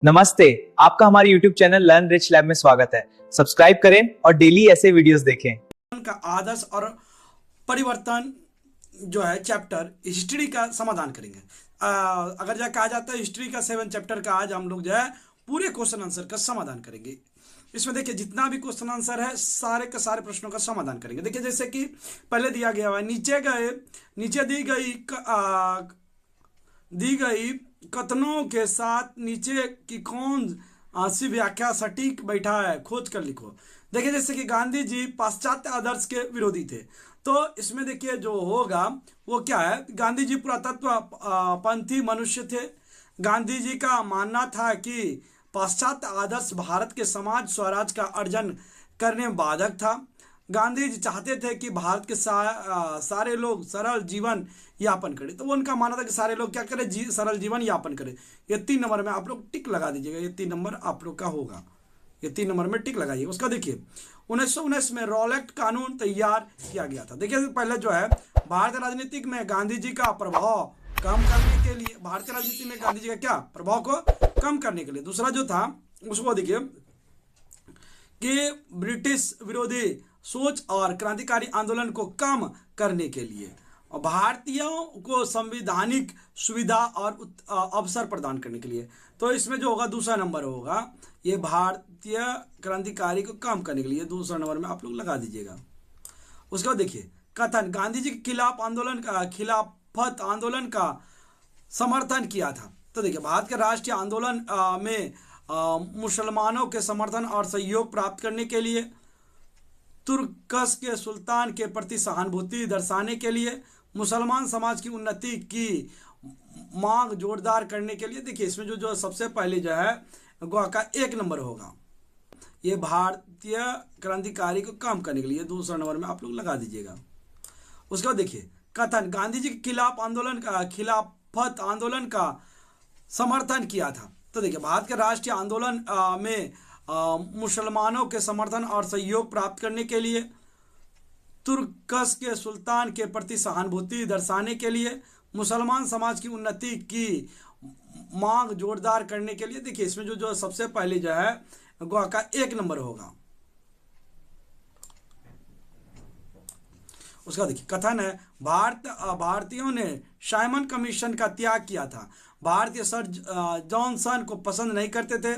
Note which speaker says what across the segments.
Speaker 1: नमस्ते। आपका हमारे YouTube channel learn rich lab में स्वागत है। सब्सक्राइब करें और डेली ऐसे वीडियोस देखें।
Speaker 2: का आदर्श और परिवर्तन जो है चैप्टर हिस्ट्री का समाधान करेंगे। अगर जो कहा जाता है हिस्ट्री का 7 चैप्टर का आज हम लोग जो है पूरे क्वेश्चन आंसर का समाधान करेंगे। इसमें देखिए जितना भी क्वेश्चन आंसर है सारे के सारे प्रश्नों का समाधान करेंगे। देखिए जैसे कि पहले दिया गया है नीचे दी गई कथनों के साथ नीचे की कौन सी व्याख्या सटीक बैठा है, खोज कर लिखो। देखिए जैसे कि गांधी जी पाश्चात्य आदर्श के विरोधी थे, तो इसमें देखिए जो होगा वो क्या है, गांधी जी पुरातत्व पंथी मनुष्य थे। गांधी जी का मानना था कि पाश्चात्य आदर्श भारत के समाज स्वराज का अर्जन करने में बाधक था। गांधी जी चाहते थे कि भारत के सारे लोग सरल जीवन यापन करें, तो वो उनका मानना था कि सारे लोग क्या करें, सरल जीवन यापन करें। ये 3 नंबर में आप लोग टिक लगा दीजिएगा, ये 3 नंबर आप लोग का होगा, ये 3 नंबर में टिक लगाइए। उसका देखिए 1919 में रॉलेट कानून तैयार किया गया था। देखिए पहले जो है भारतीय राजनीति में गांधी जी का प्रभाव कम करने के लिए, भारतीय राजनीति में गांधी जी का क्या प्रभाव को कम करने के लिए, दूसरा जो था उसको देखिए कि ब्रिटिश विरोधी सोच और क्रांतिकारी आंदोलन को कम करने के लिए, और भारतीयों को संवैधानिक सुविधा और अवसर प्रदान करने के लिए। तो इसमें जो होगा दूसरा नंबर होगा, ये भारतीय क्रांतिकारी को कम करने के लिए, दूसरा नंबर में आप लोग लगा दीजिएगा। उसके बाद देखिए कथन, गांधी जी के खिलाफत आंदोलन का समर्थन किया था। तो देखिए भारत के राष्ट्रीय आंदोलन में मुसलमानों के समर्थन और सहयोग प्राप्त करने के लिए, तुर्कस के सुल्तान के प्रति सहानुभूति दर्शाने के लिए, मुसलमान समाज की उन्नति की मांग जोरदार करने के लिए। देखिए इसमें जो सबसे पहले जो है गोवा का 1 नंबर होगा, ये भारतीय क्रांतिकारी को कम करने के लिए, दूसरा नंबर में आप लोग लगा दीजिएगा। उसके बाद देखिए कथन, गांधी जी के खिलाफत आंदोलन का समर्थन किया था। तो देखिए भारत के राष्ट्रीय आंदोलन में मुसलमानों के समर्थन और सहयोग प्राप्त करने के लिए, तुर्कस के सुल्तान के प्रति सहानुभूति दर्शाने के लिए, मुसलमान समाज की उन्नति की मांग जोरदार करने के लिए। देखिए इसमें जो सबसे पहले जो है गोवा का 1 नंबर होगा। उसका देखिए कथन है, भारतीयों ने साइमन कमीशन का त्याग किया था। भारतीय सर जॉनसन को पसंद नहीं करते थे।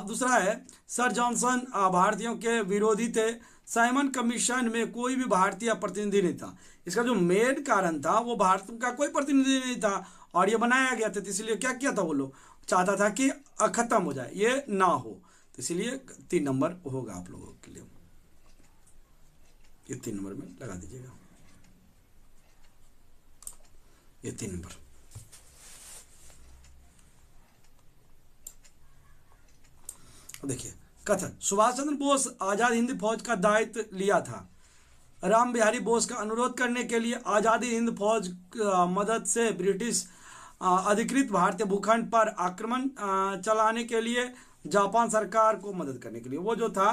Speaker 2: दूसरा है सर जॉनसन भारतीयों के विरोधी थे। साइमन कमीशन में कोई भी भारतीय प्रतिनिधि नहीं था। इसका जो मेन कारण था वो भारत का कोई प्रतिनिधि नहीं था और ये बनाया गया था, तो इसलिए क्या किया था, वो लोग चाहता था कि खत्म हो जाए, ये ना हो, तो इसलिए 3 नंबर होगा आप लोगों के लिए, ये 3 नंबर में लगा दीजिएगा, ये 3 नंबर। देखिए कथन, सुभाष चंद्र बोस आजाद हिंद फौज का दायित्व लिया था। राम बिहारी बोस का अनुरोध करने के लिए आजादी हिंद फौज मदद से ब्रिटिश अधिकृत भारतीय भूखंड पर आक्रमण चलाने के लिए, जापान सरकार को मदद करने के लिए, वो जो था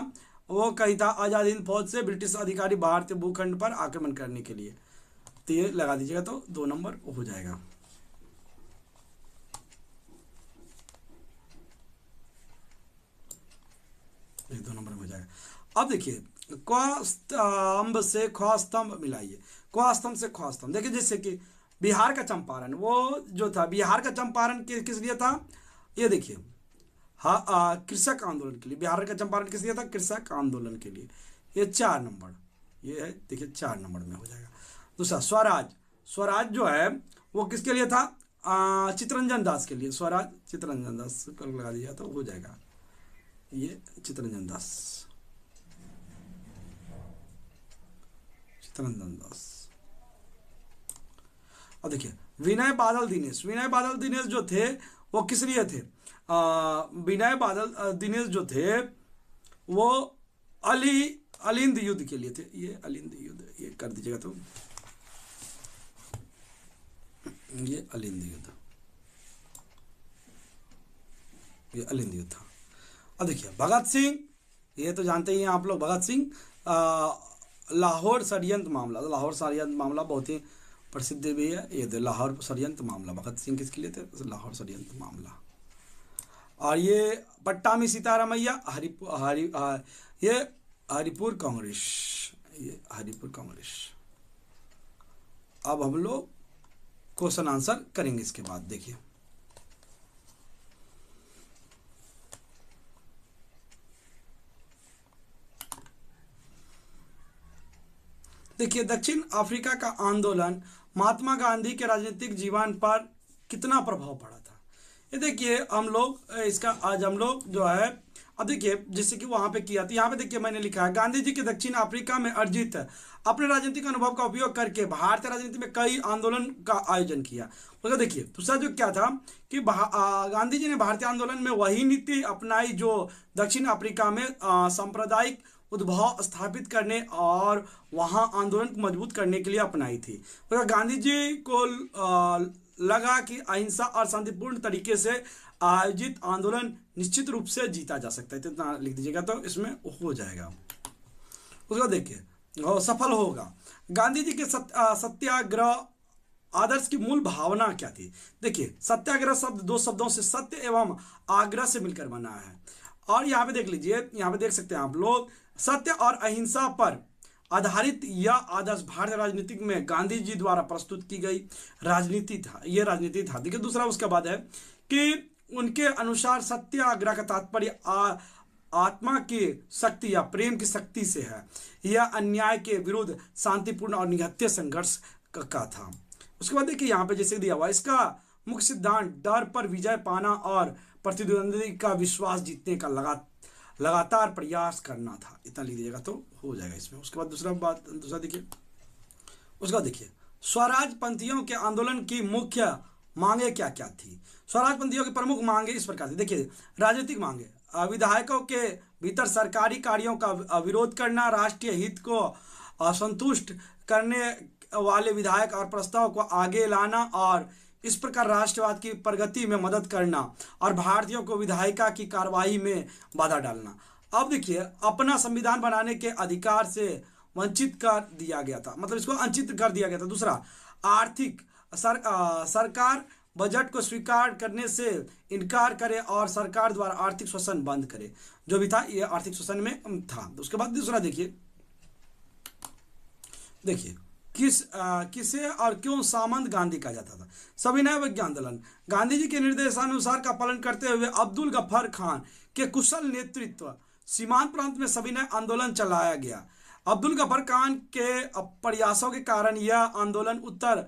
Speaker 2: वो कही था आजाद हिंद फौज से ब्रिटिश अधिकारी भारतीय भूखंड पर आक्रमण करने के लिए, तो ये लगा दीजिएगा, तो 2 नंबर हो जाएगा। ये 2 नंबर में हो जाएगा। अब देखिए क स्तंभ से ख स्तंभ मिलाइए, क स्तंभ से ख स्तंभ। देखिए जैसे कि बिहार का चंपारण, वो जो था बिहार का चंपारण किस लिए था, ये देखिए कृषक आंदोलन के लिए। बिहार का चंपारण किस लिए था, कृषक आंदोलन के लिए, ये 4 नंबर, ये है देखिए 4 नंबर में हो जाएगा। दूसरा स्वराज जो है वो किसके लिए था, चित्तरंजन दास के लिए। स्वराज चित्तरंजन दास पर लगा दिया तो हो जाएगा, ये चित्तरंजन दास। और देखिए विनय बादल दिनेश जो थे वो किस लिए थे, विनय बादल दिनेश जो थे वो अलिंद युद्ध के लिए थे, ये अलिंद युद्ध, ये कर दीजिएगा, तो ये अलिंद युद्ध, ये अलिंद युद्ध था। अब देखिए भगत सिंह, ये तो जानते ही हैं आप लोग, भगत सिंह लाहौर षड्यंत्र मामला बहुत ही प्रसिद्ध भी है, ये लाहौर षड्यंत्र मामला, भगत सिंह किसके लिए थे, लाहौर षड्यंत्र मामला। और ये पट्टामी सीतारामैया ये हरिपुर कांग्रेस, ये हरिपुर कांग्रेस। अब हम लोग क्वेश्चन आंसर करेंगे इसके बाद। देखिए दक्षिण अफ्रीका का आंदोलन महात्मा गांधी के राजनीतिक जीवन पर कितना प्रभाव पड़ा था। ये देखिए हम लोग इसका आज हम लोग जो है, अब देखिए जैसे कि वहां पे किया था, यहाँ पे देखिए मैंने लिखा है गांधी जी के दक्षिण अफ्रीका में अर्जित अपने राजनीतिक अनुभव का उपयोग करके भारतीय राजनीति में कई आंदोलन का आयोजन किया। तो देखिए दूसरा जो क्या था कि गांधी जी ने भारतीय आंदोलन में वही नीति अपनाई जो दक्षिण अफ्रीका में सांप्रदायिक उद्भव स्थापित करने और वहां आंदोलन को मजबूत करने के लिए अपनाई थी। तो गांधी जी को लगा कि अहिंसा और शांतिपूर्ण तरीके से आयोजित आंदोलन निश्चित रूप से जीता जा सकता है। तो इतना लिख दीजिएगा तो इसमें हो जाएगा। उसको देखिए सफल होगा। गांधी जी के सत्याग्रह आदर्श की मूल भावना क्या थी। देखिए सत्याग्रह शब्द दो शब्दों से सत्य एवं आग्रह से मिलकर बना है। और यहाँ पे देख लीजिए, यहाँ पे देख सकते हैं आप लोग, सत्य और अहिंसा पर आधारित यह आदर्श भारतीय राजनीति में गांधी जी द्वारा प्रस्तुत की गई राजनीति था। यह राजनीति था। देखिए दूसरा उसके बाद है कि उनके अनुसार सत्याग्रह का तात्पर्य आत्मा की शक्ति या प्रेम की शक्ति से है। यह अन्याय के विरुद्ध शांतिपूर्ण और निहत्थे संघर्ष का था। उसके बाद देखिए यहाँ पे जैसे दिया हुआ, इसका मुख्य सिद्धांत डर पर विजय पाना और प्रतिद्वंदी का विश्वास जीतने का लगातार प्रयास करना था। इतना लिख दीजिएगा तो हो जाएगा इसमें। उसके बाद दूसरा देखिए, उसका देखिए स्वराज पंथियों के आंदोलन की मुख्य मांगे क्या क्या थी। स्वराज पंथियों की प्रमुख मांगे इस प्रकार थी। देखिए राजनीतिक मांगे, विधायकों के भीतर सरकारी कार्यों का विरोध करना, राष्ट्रीय हित को असंतुष्ट करने वाले विधायक और प्रस्ताव को आगे लाना और इस प्रकार राष्ट्रवाद की प्रगति में मदद करना और भारतीयों को विधायिका की कार्यवाही में बाधा डालना। अब देखिए अपना संविधान बनाने के अधिकार से वंचित कर दिया गया था, मतलब इसको वंचित कर दिया गया था। दूसरा आर्थिक सरकार बजट को स्वीकार करने से इनकार करे और सरकार द्वारा आर्थिक शोषण बंद करे, जो भी था ये आर्थिक शोषण में था। उसके बाद दूसरा देखिए किसे और क्यों सामंत गांधी कहा जाता था। सविनय अवज्ञा आंदोलन, गांधी जी के निर्देशानुसार का पालन करते हुए अब्दुल गफ्फार खान के कुशल नेतृत्व सीमांत प्रांत में सविनय आंदोलन चलाया गया। अब्दुल गफ्फार खान के प्रयासों के कारण यह आंदोलन उत्तर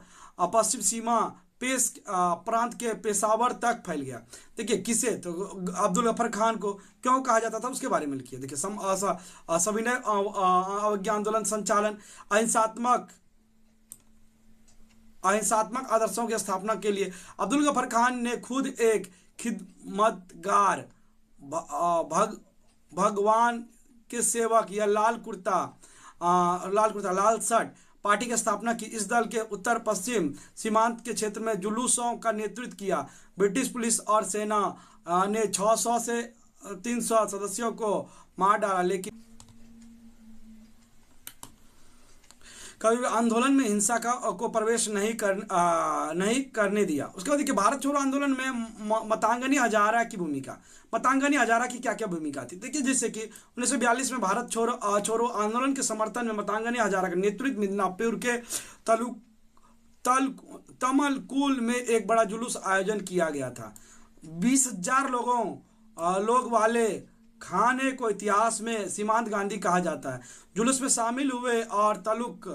Speaker 2: पश्चिम सीमा प्रांत के पेशावर तक फैल गया। देखिए किसे, तो अब्दुल गफ्फार खान को क्यों कहा जाता था उसके बारे में लिखिए। देखिए सविनय अवज्ञा आंदोलन संचालन, अहिंसात्मक आदर्शों की स्थापना के लिए अब्दुल गफ्फार खान ने खुद एक खिदमतगार भगवान के सेवक या लाल कुर्ता लाल शर्ट पार्टी की स्थापना की। इस दल के उत्तर पश्चिम सीमांत के क्षेत्र में जुलूसों का नेतृत्व किया। ब्रिटिश पुलिस और सेना ने 600 से 300 सदस्यों को मार डाला, लेकिन कभी भी आंदोलन में हिंसा को प्रवेश नहीं करने दिया। उसके बाद देखिए भारत छोड़ो आंदोलन में मतंगनी हजारा की भूमिका। मतंगनी हजारा की क्या क्या भूमिका थी। देखिए जैसे कि 1942 में भारत छोड़ो आंदोलन के समर्थन में मतंगनी हजारा का नेतृत्व मिदनापुर के तमलकुल में एक बड़ा जुलूस आयोजन किया गया था। 20,000 लोग वाले खाने को इतिहास में सीमांत गांधी कहा जाता है। जुलूस में शामिल हुए और तलुक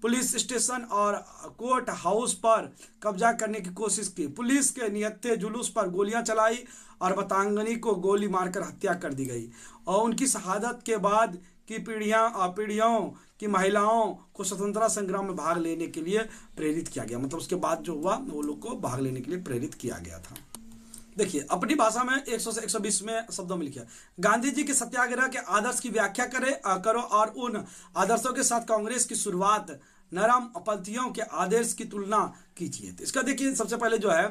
Speaker 2: पुलिस स्टेशन और कोर्ट हाउस पर कब्जा करने की कोशिश की। पुलिस के निहत्थे जुलूस पर गोलियां चलाई और मतंगनी को गोली मारकर हत्या कर दी गई और उनकी शहादत के बाद की पीढ़ियों की महिलाओं को स्वतंत्रता संग्राम में भाग लेने के लिए प्रेरित किया गया। मतलब उसके बाद जो हुआ वो लोग को भाग लेने के लिए प्रेरित किया गया था। देखिए अपनी भाषा में 100 से 120 में शब्दों में लिखिए। गांधी जी के सत्याग्रह के आदर्श की व्याख्या करो और उन आदर्शों के साथ कांग्रेस की शुरुआत नरम पंथियों के आदर्श की तुलना कीजिए। तो इसका देखिए सबसे पहले जो है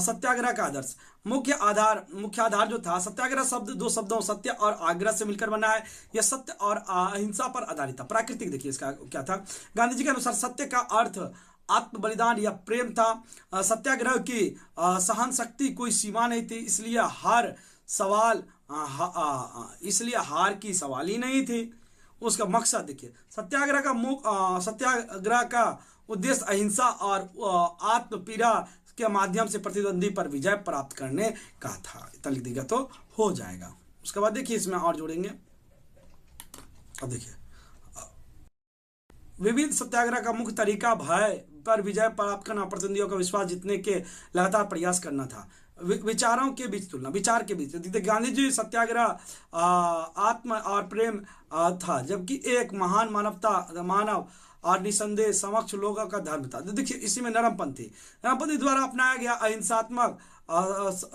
Speaker 2: सत्याग्रह का आदर्श, मुख्य आधार जो था। सत्याग्रह शब्द दो शब्दों सत्य और आग्रह से मिलकर बना है। यह सत्य और अहिंसा पर आधारित था। प्राकृतिक देखिए इसका क्या था। गांधी जी के अनुसार सत्य का अर्थ आत्म बलिदान या प्रेम था। सत्याग्रह की सहन शक्ति कोई सीमा नहीं थी, इसलिए हर सवाल इसलिए हार की सवाल ही नहीं थी। उसका मकसद देखिए, सत्याग्रह का उद्देश्य अहिंसा और आत्मपीड़ा के माध्यम से प्रतिद्वंदी पर विजय प्राप्त करने का था। इतना लिख देगा तो हो जाएगा। उसके बाद देखिए इसमें और जोड़ेंगे। अब देखिए, विविध सत्याग्रह का मुख्य तरीका भय पर विजय प्राप्त करना, प्रतिद्वंदियों का विश्वास जीतने के लगातार प्रयास करना था। विचारों के बीच तुलना, विचार के बीच गांधी जी सत्याग्रह आत्म और प्रेम था, जबकि एक महान मानव और निसंदेह समक्ष लोगों का धर्म था। देखिए इसी में नरमपंथी द्वारा अपनाया गया अहिंसात्मक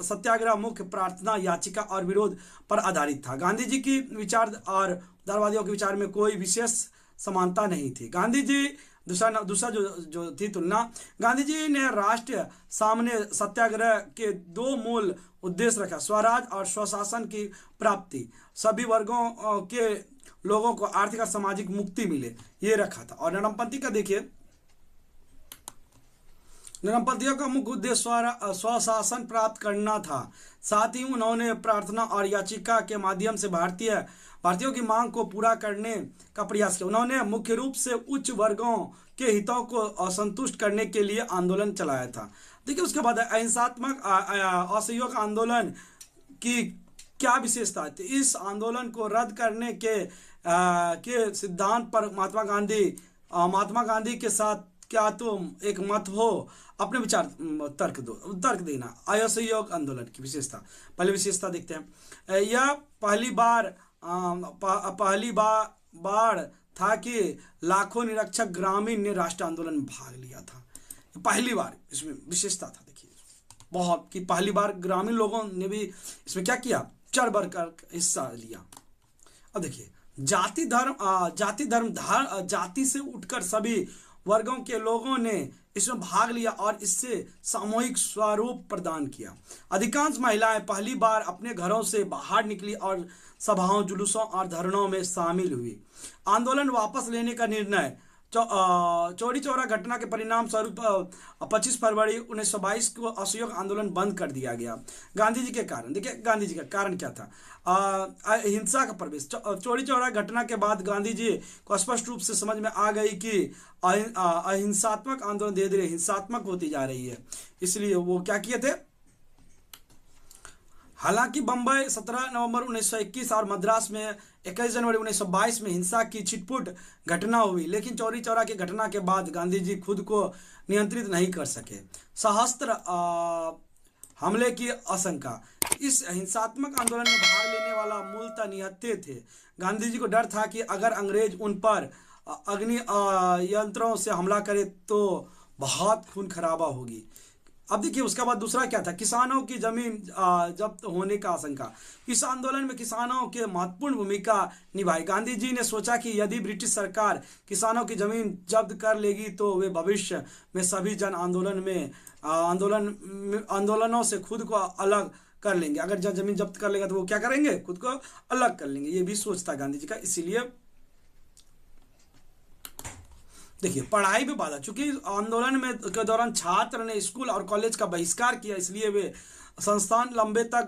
Speaker 2: सत्याग्रह मुख्य प्रार्थना, याचिका और विरोध पर आधारित था। गांधी जी की विचार और उदारवादियों के विचार में कोई विशेष समानता नहीं थी। गांधी जी दूसरा जो थी तुलना, गांधी जी ने राष्ट्र सामने सत्याग्रह के दो मूल उद्देश्य रखा, स्वराज और स्वशासन की प्राप्ति, सभी वर्गों के लोगों को आर्थिक और सामाजिक मुक्ति मिले, ये रखा था। और नरमपंथी का देखिए, नरमपंथियों का मुख्य उद्देश्य स्वशासन प्राप्त करना था। साथ ही उन्होंने प्रार्थना और याचिका के माध्यम से भारतीयों की मांग को पूरा करने का प्रयास किया। उन्होंने मुख्य रूप से उच्च वर्गों के हितों को असंतुष्ट करने के लिए आंदोलन चलाया था। देखिए उसके बाद अहिंसात्मक असहयोग आंदोलन की क्या विशेषता थी। इस आंदोलन को रद्द करने के सिद्धांत पर महात्मा गांधी के साथ क्या तुम एक मत हो, अपने विचार तर्क देना। असहयोग आंदोलन की विशेषता, पहले विशेषता देखते हैं। यह पहली बार था कि लाखों निरक्षर ग्रामीण ने राष्ट्र आंदोलन में भाग लिया था। पहली बार इसमें विशेषता था। देखिए बहुत कि पहली बार ग्रामीण लोगों ने भी इसमें क्या किया, चढ़ बढ़ कर हिस्सा लिया। अब देखिए, जाति से उठकर सभी वर्गों के लोगों ने इसमें भाग लिया और इससे सामूहिक स्वरूप प्रदान किया। अधिकांश महिलाएं पहली बार अपने घरों से बाहर निकली और सभाओं, जुलूसों और धरनों में शामिल हुई। आंदोलन वापस लेने का निर्णय, चौरी चौरा घटना के परिणाम स्वरूप 25 फरवरी 1922 को असहयोग आंदोलन बंद कर दिया गया। गांधी जी के कारण, देखिए गांधी जी का कारण क्या था, हिंसा का प्रवेश। चौरी चौरा घटना के बाद गांधी जी को स्पष्ट रूप से समझ में आ गई कि अहिंसात्मक आंदोलन धीरे धीरे हिंसात्मक होती जा रही है, इसलिए वो क्या किए थे। हालांकि बंबई 17 नवंबर 1921 और मद्रास में 21 जनवरी 1922 में हिंसा की छिटपुट घटना हुई, लेकिन चौरी चौरा की घटना के बाद गांधी जी खुद को नियंत्रित नहीं कर सके। सशस्त्र हमले की आशंका, इस हिंसात्मक आंदोलन में भाग लेने वाला मूलतः निहत्थे थे। गांधी जी को डर था कि अगर अंग्रेज उन पर अग्नि यंत्रों से हमला करे तो बहुत खून खराबा होगी। अब देखिए उसके बाद दूसरा क्या था, किसानों की जमीन जब्त होने का आशंका। इस आंदोलन में किसानों के महत्वपूर्ण भूमिका निभाई। गांधी जी ने सोचा कि यदि ब्रिटिश सरकार किसानों की जमीन जब्त कर लेगी तो वे भविष्य में सभी जन आंदोलनों से खुद को अलग कर लेंगे। अगर जमीन जब्त कर लेगा तो वो क्या करेंगे, खुद को अलग कर लेंगे। ये भी सोच था गांधी जी का। इसीलिए देखिए पढ़ाई में बाधा, चूंकि आंदोलन में के दौरान छात्र ने स्कूल और कॉलेज का बहिष्कार किया, इसलिए वे संस्थान लंबे तक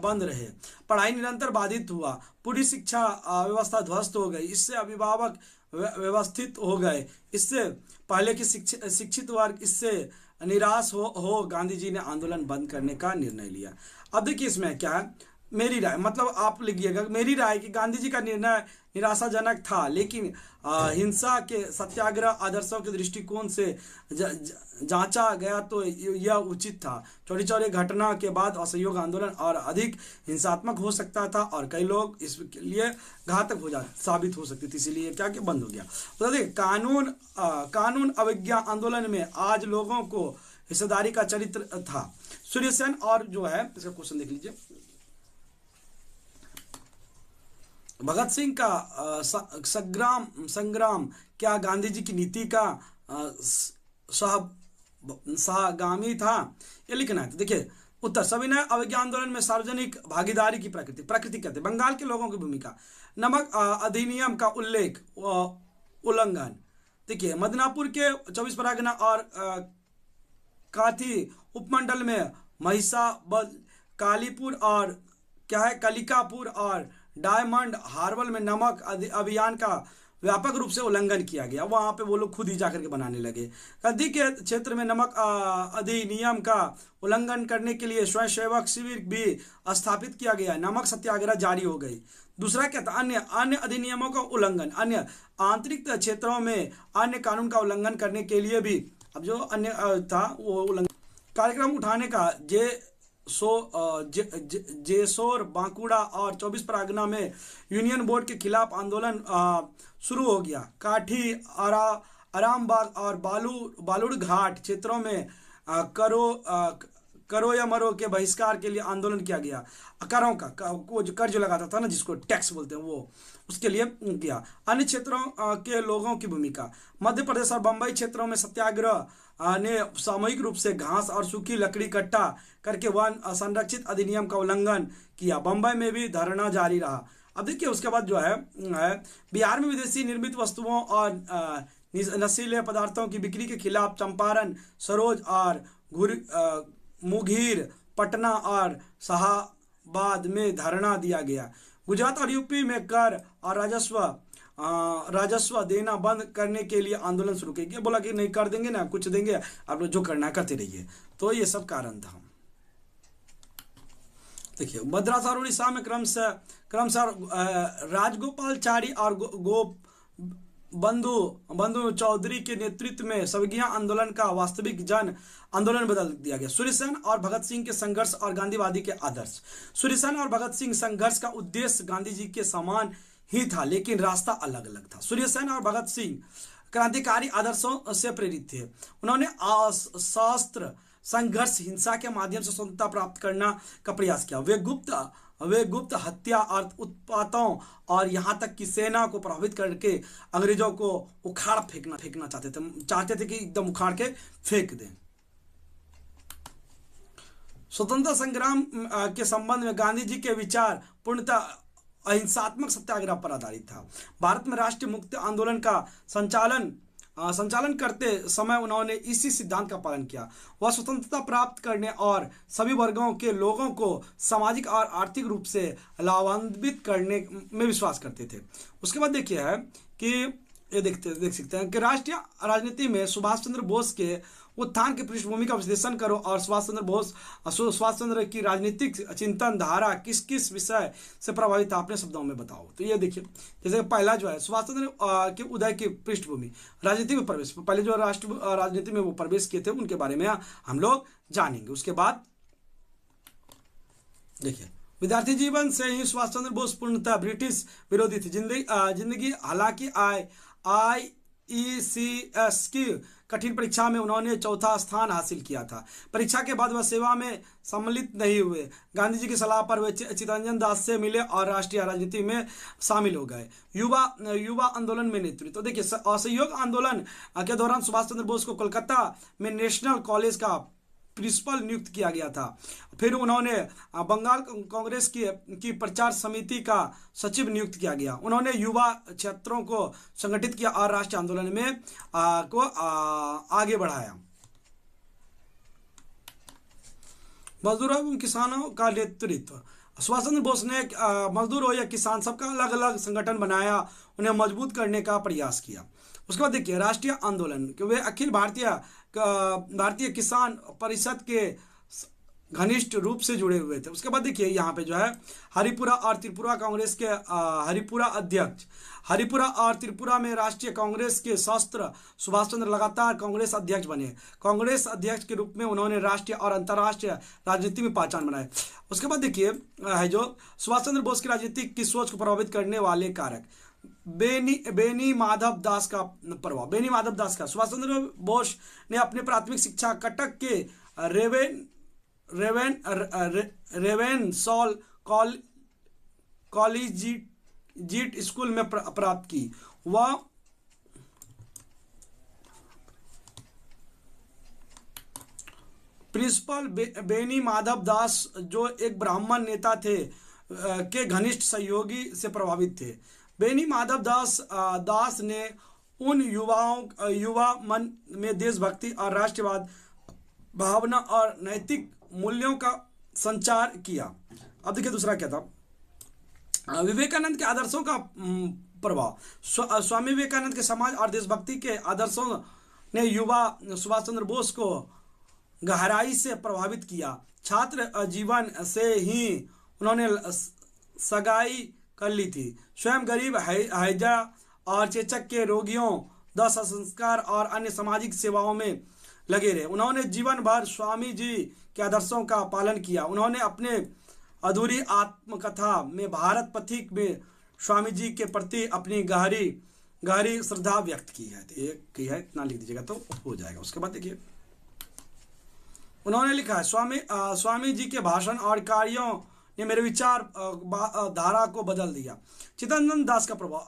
Speaker 2: बंद रहे। पढ़ाई निरंतर बाधित हुआ, पूरी शिक्षा व्यवस्था ध्वस्त हो गई, इससे अभिभावक व्यवस्थित हो गए, इससे पहले की शिक्षित वर्ग इससे निराश हो गांधी जी ने आंदोलन बंद करने का निर्णय लिया। अब देखिए इसमें क्या है, मेरी राय, मतलब आप लिखिएगा, मेरी राय कि गांधी जी का निर्णय निराशाजनक था, लेकिन हिंसा के सत्याग्रह आदर्शों के दृष्टिकोण से जांचा गया तो यह उचित था। चौरी चौरा घटना के बाद असहयोग आंदोलन और अधिक हिंसात्मक हो सकता था और कई लोग इसके लिए घातक साबित हो सकती थी, इसीलिए क्या कि बंद हो गया। तो देखिए कानून अवज्ञा आंदोलन में आज लोगों को हिस्सेदारी का चरित्र था। सूर्य सेन और जो है इसका क्वेश्चन देख लीजिए, भगत सिंह का संग्राम क्या गांधी जी की नीति का सहगामी था, ये लिखना है। तो देखिए उत्तर, सविनय अवज्ञा आंदोलन में सार्वजनिक भागीदारी की प्रकृति कहते हैं। बंगाल के लोगों की भूमिका, नमक अधिनियम का उल्लंघन। देखिए मदनापुर के 24 परगना और काथी उपमंडल में महिषा, कालीपुर और क्या है, कलिकापुर और डायमंड हार्बर में नमक अभियान का व्यापक रूप से उल्लंघन किया गया। वहां पे वो लोग खुद ही जाकर के बनाने लगे। कद्दी के क्षेत्र में नमक अधिनियम का उल्लंघन करने के लिए स्वयंसेवक शिविर भी स्थापित किया गया। नमक सत्याग्रह जारी हो गई। दूसरा क्या था, अन्य अधिनियमों का उल्लंघन, अन्य आंतरिक क्षेत्रों में अन्य कानून का उल्लंघन करने के लिए भी अब जो अन्य था वो उल्लंघन कार्यक्रम उठाने का जेसोर, बांकुड़ा और 24 परगना में यूनियन बोर्ड के खिलाफ आंदोलन शुरू हो गया। काठी, आरामबाग और बालूड़ घाट क्षेत्रों में करो या मरो के बहिष्कार के लिए आंदोलन किया गया। करों का वो जो कर्ज लगाता था ना, जिसको टैक्स बोलते हैं, वो उसके लिए किया। अन्य क्षेत्रों के लोगों की भूमिका, मध्य प्रदेश और बंबई क्षेत्रों में सत्याग्रह ने सामूहिक रूप से घास और सूखी लकड़ी इकट्ठा करके वन संरक्षित अधिनियम का उल्लंघन किया। बंबई में भी धरना जारी रहा। अब देखिए उसके बाद जो है बिहार में विदेशी निर्मित वस्तुओं और नशीले पदार्थों की बिक्री के खिलाफ चंपारण, सरोज और मुंगेर, पटना और शाहबाद में धरना दिया गया। गुजरात और यूपी में कर और राजस्व देना बंद करने के लिए आंदोलन शुरू किया गया। बोला कि नहीं कर देंगे ना, कुछ देंगे, आप लोग जो करना करते रहिए। तो ये सब कारण था। देखिए मद्रास और उड़ीसा में क्रमशः राजगोपालचारी और बंधु चौधरी के नेतृत्व में संविज्ञा आंदोलन का वास्तविक जन आंदोलन बदल दिया गया। सूर्य सेन और भगत सिंह के संघर्ष और गांधीवादी के आदर्श। सूर्य सेन और भगत सिंह संघर्ष का उद्देश्य गांधी जी के समान ही था, लेकिन रास्ता अलग अलग था। सूर्य सेन और भगत सिंह क्रांतिकारी आदर्शों से प्रेरित थे। उन्होंने सशस्त्र संघर्ष, हिंसा के माध्यम से स्वतंत्रता प्राप्त करना का प्रयास किया। वे गुप्त हत्या और उत्पातों और यहां तक कि सेना को प्रभावित करके अंग्रेजों को उखाड़ फेंकना चाहते थे कि एकदम उखाड़ के फेंक दें। स्वतंत्रता संग्राम के संबंध में गांधी जी के विचार पूर्णतः अहिंसात्मक सत्याग्रह पर आधारित था। भारत में राष्ट्रीय मुक्ति आंदोलन का संचालन करते समय उन्होंने इसी सिद्धांत का पालन किया। वह स्वतंत्रता प्राप्त करने और सभी वर्गों के लोगों को सामाजिक और आर्थिक रूप से लाभान्वित करने में विश्वास करते थे। उसके बाद देखिए है कि ये देख सकते हैं कि राष्ट्रीय राजनीति में सुभाष चंद्र बोस के उत्थान की पृष्ठभूमि का विश्लेषण करो और सुभाष चंद्र की राजनीतिक चिंतन धारा किस किस विषय से प्रभावित था, अपने शब्दों में बताओ। तो ये देखिए, जैसे पहला जो है सुभाष चंद्र के उदय की पृष्ठभूमि, राजनीति में प्रवेश, पहले जो राष्ट्र राजनीति में वो प्रवेश किए थे उनके बारे में हम लोग जानेंगे। उसके बाद देखिए विद्यार्थी जीवन से ही सुभाष चंद्र बोस पूर्णतः ब्रिटिश विरोधी थे। जिंदगी हालांकि IECS की कठिन परीक्षा में उन्होंने चौथा स्थान हासिल किया था। परीक्षा के बाद वह सेवा में सम्मिलित नहीं हुए। गांधी जी की सलाह पर वे चित्तरंजन दास से मिले और राष्ट्रीय राजनीति में शामिल हो गए। युवा आंदोलन में नेतृत्व। तो देखिए असहयोग आंदोलन के दौरान सुभाष चंद्र बोस को कोलकाता में नेशनल कॉलेज का प्रिंसिपल नियुक्त किया गया था। फिर उन्होंने बंगाल कांग्रेस की प्रचार समिति का सचिव नियुक्त किया गया। उन्होंने युवा क्षेत्रों को संगठित किया और राष्ट्रीय आंदोलन में आगे बढ़ाया। मजदूरों एवं किसानों का नेतृत्व। सुभाष चंद्र बोस ने मजदूर हो या किसान सबका अलग अलग संगठन बनाया, उन्हें मजबूत करने का प्रयास किया। उसके बाद देखिए राष्ट्रीय आंदोलन, वे अखिल भारतीय किसान परिषद के घनिष्ठ रूप से जुड़े हुए थे। उसके बाद देखिए यहाँ पे जो है हरिपुरा और त्रिपुरा कांग्रेस के हरिपुरा और त्रिपुरा में राष्ट्रीय कांग्रेस के शस्त्र सुभाष चंद्र लगातार कांग्रेस अध्यक्ष बने। कांग्रेस अध्यक्ष के रूप में उन्होंने राष्ट्रीय और अंतर्राष्ट्रीय राजनीति में पहचान बनाए। उसके बाद देखिए है जो सुभाष चंद्र बोस की राजनीति की सोच को प्रभावित करने वाले कारक। बेनी माधव दास का प्रभाव। बेनी माधव दास का सुभाष चंद्र बोस ने अपनी प्राथमिक शिक्षा कटक के रेवेनशॉल कॉलेजिएट स्कूल में प्राप्त की। वह प्रिंसिपल बेनी माधव दास जो एक ब्राह्मण नेता थे के घनिष्ठ सहयोगी से प्रभावित थे। बेनी माधव दास ने उन युवा मन में देशभक्ति और राष्ट्रवाद भावना और नैतिक मूल्यों का संचार किया। अब देखिए दूसरा क्या था, विवेकानंद के आदर्शों का प्रभाव। स्वामी विवेकानंद के समाज और देशभक्ति के आदर्शों ने युवा सुभाष चंद्र बोस को गहराई से प्रभावित किया। छात्र जीवन से ही उन्होंने सगाई कर ली थी। स्वयं गरीब, हैजा और चेचक के रोगियों, दाह संस्कार और अन्य सामाजिक सेवाओं में लगे रहे। उन्होंने जीवन भर स्वामी जी के आदर्शों का पालन किया। उन्होंने अपने अधूरी आत्मकथा में भारत पथिक में स्वामी जी के प्रति अपनी गहरी श्रद्धा व्यक्त की है। इतना लिख दीजिएगा तो हो जाएगा। उसके बाद देखिए उन्होंने लिखा है, स्वामी जी के भाषण और कार्यों ने मेरे विचार धारा को बदल दिया। चित्तरंजन दास का प्रभाव।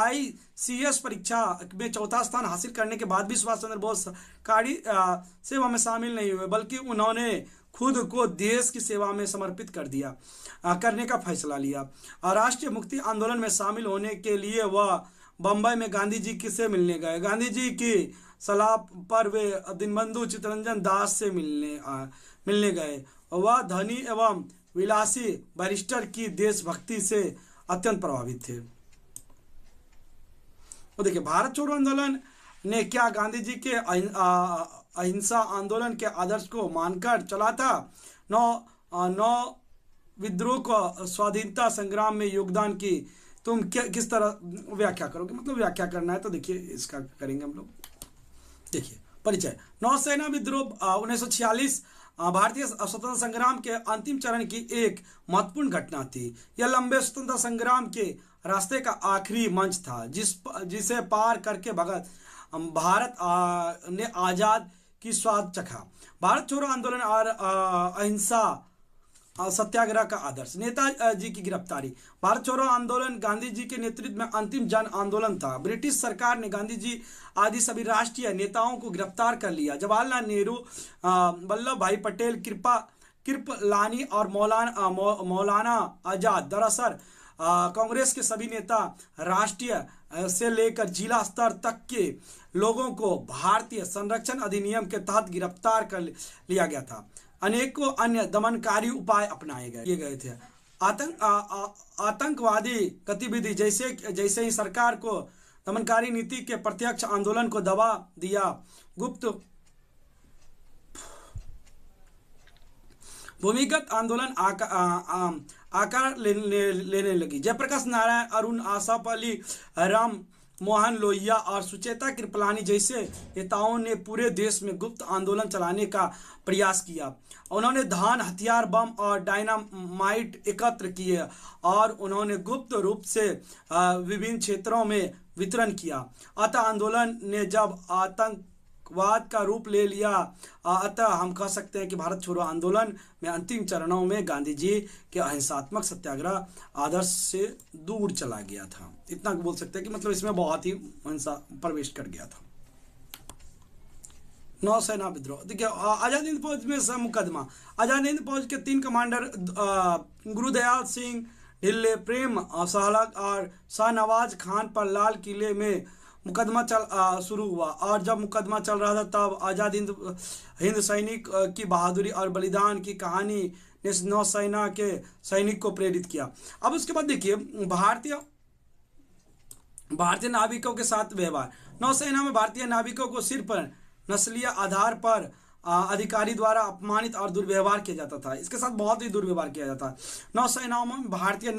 Speaker 2: ICS परीक्षा में चौथा स्थान हासिल करने के बाद भी सुभाष चंद्र बोस सरकारी सेवा में शामिल नहीं हुए, बल्कि उन्होंने खुद को देश की सेवा में समर्पित करने का फैसला लिया। राष्ट्रीय मुक्ति आंदोलन में शामिल होने के लिए वह बंबई में गांधी जी से मिलने गए। गांधी जी की सलाह पर वे दीनबंधु चित्तरंजन दास से मिलने गए। वह धनी एवं विलासी बैरिस्टर की देशभक्ति से अत्यंत प्रभावित थे। तो देखिए भारत छोड़ो आंदोलन ने क्या गांधी जी के अहिंसा आंदोलन के आदर्श को मानकर चला था। नौ विद्रोह को स्वाधीनता संग्राम में योगदान की तुम किस तरह व्याख्या करोगे, मतलब व्याख्या करना है तो देखिए इसका करेंगे हम लोग। देखिए परिचय। नौसेना विद्रोह 1946 भारतीय स्वतंत्रता संग्राम के अंतिम चरण की एक महत्वपूर्ण घटना थी। यह लंबे स्वतंत्रता संग्राम के रास्ते का आखिरी मंच था जिसे पार करके भारत ने आजाद की स्वाद चखा। भारत छोड़ो आंदोलन और अहिंसा सत्याग्रह का आदर्श। नेताजी की गिरफ्तारी। भारत छोड़ो आंदोलन गांधी जी के नेतृत्व में अंतिम जन आंदोलन था। ब्रिटिश सरकार ने गांधी जी आदि सभी राष्ट्रीय नेताओं को गिरफ्तार कर लिया। जवाहरलाल नेहरू, वल्लभ भाई पटेल, कृपलानी और मौलाना आजाद, दरअसल कांग्रेस के सभी नेता राष्ट्रीय से लेकर जिला स्तर तक के लोगों को भारतीय संरक्षण अधिनियम के तहत गिरफ्तार कर लिया गया था। अनेकों अन्य दमनकारी उपाय अपनाए गए थे। आतंकवादी गतिविधि जैसे ही सरकार को दमनकारी नीति के प्रत्यक्ष आंदोलन को दबा दिया। गुप्त भूमिगत आंदोलन आकार लेने लगी। जयप्रकाश नारायण, अरुण आसफ अली, राम मोहन लोहिया और सुचेता कृपलानी जैसे नेताओं ने पूरे देश में गुप्त आंदोलन चलाने का प्रयास किया। उन्होंने धान, हथियार, बम और डायनामाइट एकत्र किए और उन्होंने गुप्त रूप से विभिन्न क्षेत्रों में वितरण किया। अतः आंदोलन ने जब आतंकवाद का रूप ले लिया, अतः हम कह सकते हैं कि भारत छोड़ो आंदोलन में अंतिम चरणों में गांधी जी के अहिंसात्मक सत्याग्रह आदर्श से दूर चला गया था। इतना बोल सकते हैं कि मतलब इसमें बहुत ही हिंसा प्रवेश कर गया था। नौसेना विद्रोह। देखिए आजाद हिंद फौज में मुकदमा। आजाद हिंद फौज के 3 कमांडर गुरुदयाल सिंह ढिल्ले, प्रेम सहलग और शाहनवाज खान पर लाल किले में मुकदमा शुरू हुआ। और जब मुकदमा चल रहा था तब आजाद हिंद सैनिक की बहादुरी और बलिदान की कहानी ने नौसेना के सैनिक को प्रेरित किया। अब उसके बाद देखिए भारतीय नाविकों के साथ व्यवहार। नौसेना में भारतीय नाविकों को सिर्फ नस्लीय आधार पर अधिकारी द्वारा अपमानित और दुर्व्यवहार किया जाता था। इसके साथ बहुत ही दुर्व्यवहार किया जाता है। नौसेनाओं में भारतीय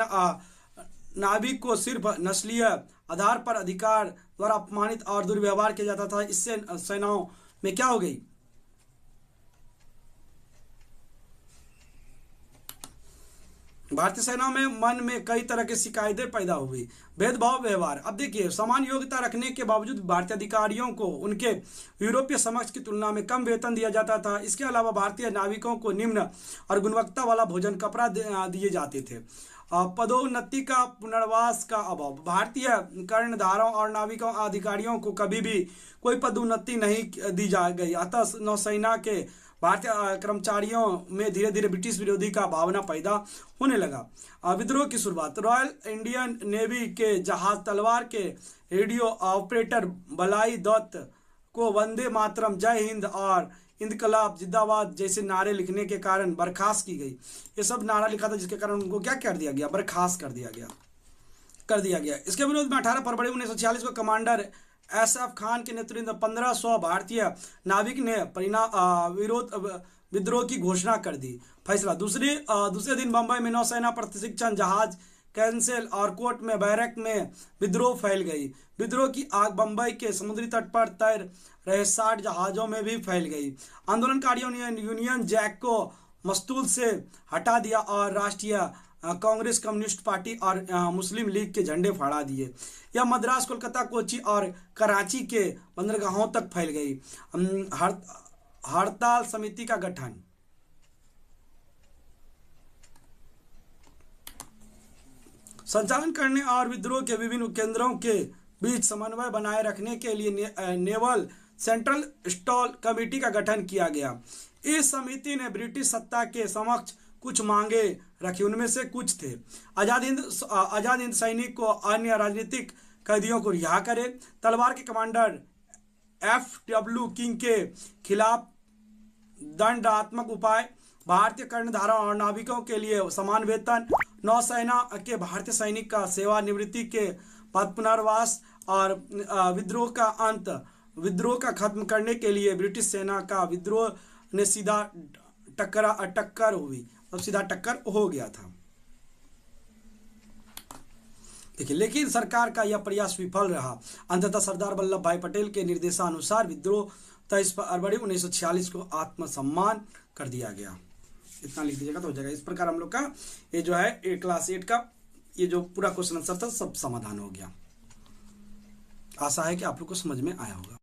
Speaker 2: नाविक को सिर्फ नस्लीय आधार पर अधिकार द्वारा अपमानित और दुर्व्यवहार किया जाता था। इससे सेनाओं में क्या हो गई, भारतीय सेना में मन में कई तरह की शिकायतें पैदा हुई। भेदभाव व्यवहार। अब देखिए समान योग्यता रखने के बावजूद भारतीय अधिकारियों को उनके यूरोपीय समकक्ष की तुलना में कम वेतन दिया जाता था। इसके अलावा भारतीय नाविकों को निम्न और गुणवत्ता वाला भोजन, कपड़ा दिए जाते थे। पदोन्नति का पुनर्वास का अभाव। भारतीय कर्णधारों और नाविकों अधिकारियों को कभी भी कोई पदोन्नति नहीं दी जा गई। अतः नौसेना के भारतीय कर्मचारियों में धीरे धीरे ब्रिटिश विरोधी का भावना पैदा होने लगा। विद्रोह की शुरुआत। रॉयल इंडियन नेवी के जहाज तलवार के रेडियो ऑपरेटर बलाई दत्त को वंदे मातरम, जय हिंद और इंकलाब जिंदाबाद जैसे नारे लिखने के कारण बर्खास्त की गई। ये सब नारा लिखा था जिसके कारण उनको क्या कर दिया गया, बर्खास्त कर दिया गया। इसके विरोध में 18 फरवरी 1946 को कमांडर SF खान के नेतृत्व में 1500 भारतीय नाविक ने विद्रोह की घोषणा कर दी। फैसला दूसरे दिन बंबई में नौसेना प्रशिक्षण जहाज कैंसिल और कोर्ट में बैरक में विद्रोह फैल गई। विद्रोह की आग बंबई के समुद्री तट पर तैर रहे 60 जहाजों में भी फैल गई। आंदोलनकारियों ने यूनियन जैक को मस्तूल से हटा दिया और राष्ट्रीय कांग्रेस, कम्युनिस्ट पार्टी और मुस्लिम लीग के झंडे फहरा दिए। यह मद्रास, कोलकाता, कोच्चि और कराची के बंदरगाहों तक फैल गई। हड़ताल समिति का गठन। संचालन करने और विद्रोह के विभिन्न केंद्रों के बीच समन्वय बनाए रखने के लिए नेवल सेंट्रल स्टॉल कमेटी का गठन किया गया। इस समिति ने ब्रिटिश सत्ता के समक्ष कुछ मांगे रखी, उनमें से कुछ थे आजाद हिंद सैनिक को अन्य राजनीतिक कैदियों को रिहा करे, तलवार के कमांडर FW किंग के खिलाफ दंडात्मक उपाय, भारतीय कर्णधारों और नाविकों के लिए समान वेतन, नौसेना के भारतीय सैनिक का सेवानिवृत्ति के बाद पुनर्वास और विद्रोह का खत्म करने के लिए ब्रिटिश सेना का विद्रोह ने सीधा टक्कर हुई, अब सीधा टक्कर हो गया था। देखिए, लेकिन सरकार का यह प्रयास विफल रहा। अंततः सरदार वल्लभ भाई पटेल के निर्देशानुसार विद्रोह 23 फरवरी 1946 को आत्मसम्मान कर दिया गया। इतना लिख दीजिएगा तो हो जाएगा। इस प्रकार हम लोग का ये जो है क्लास 8 का ये जो पूरा क्वेश्चन आंसर था सब समाधान हो गया। आशा है कि आप लोग को समझ में आया होगा।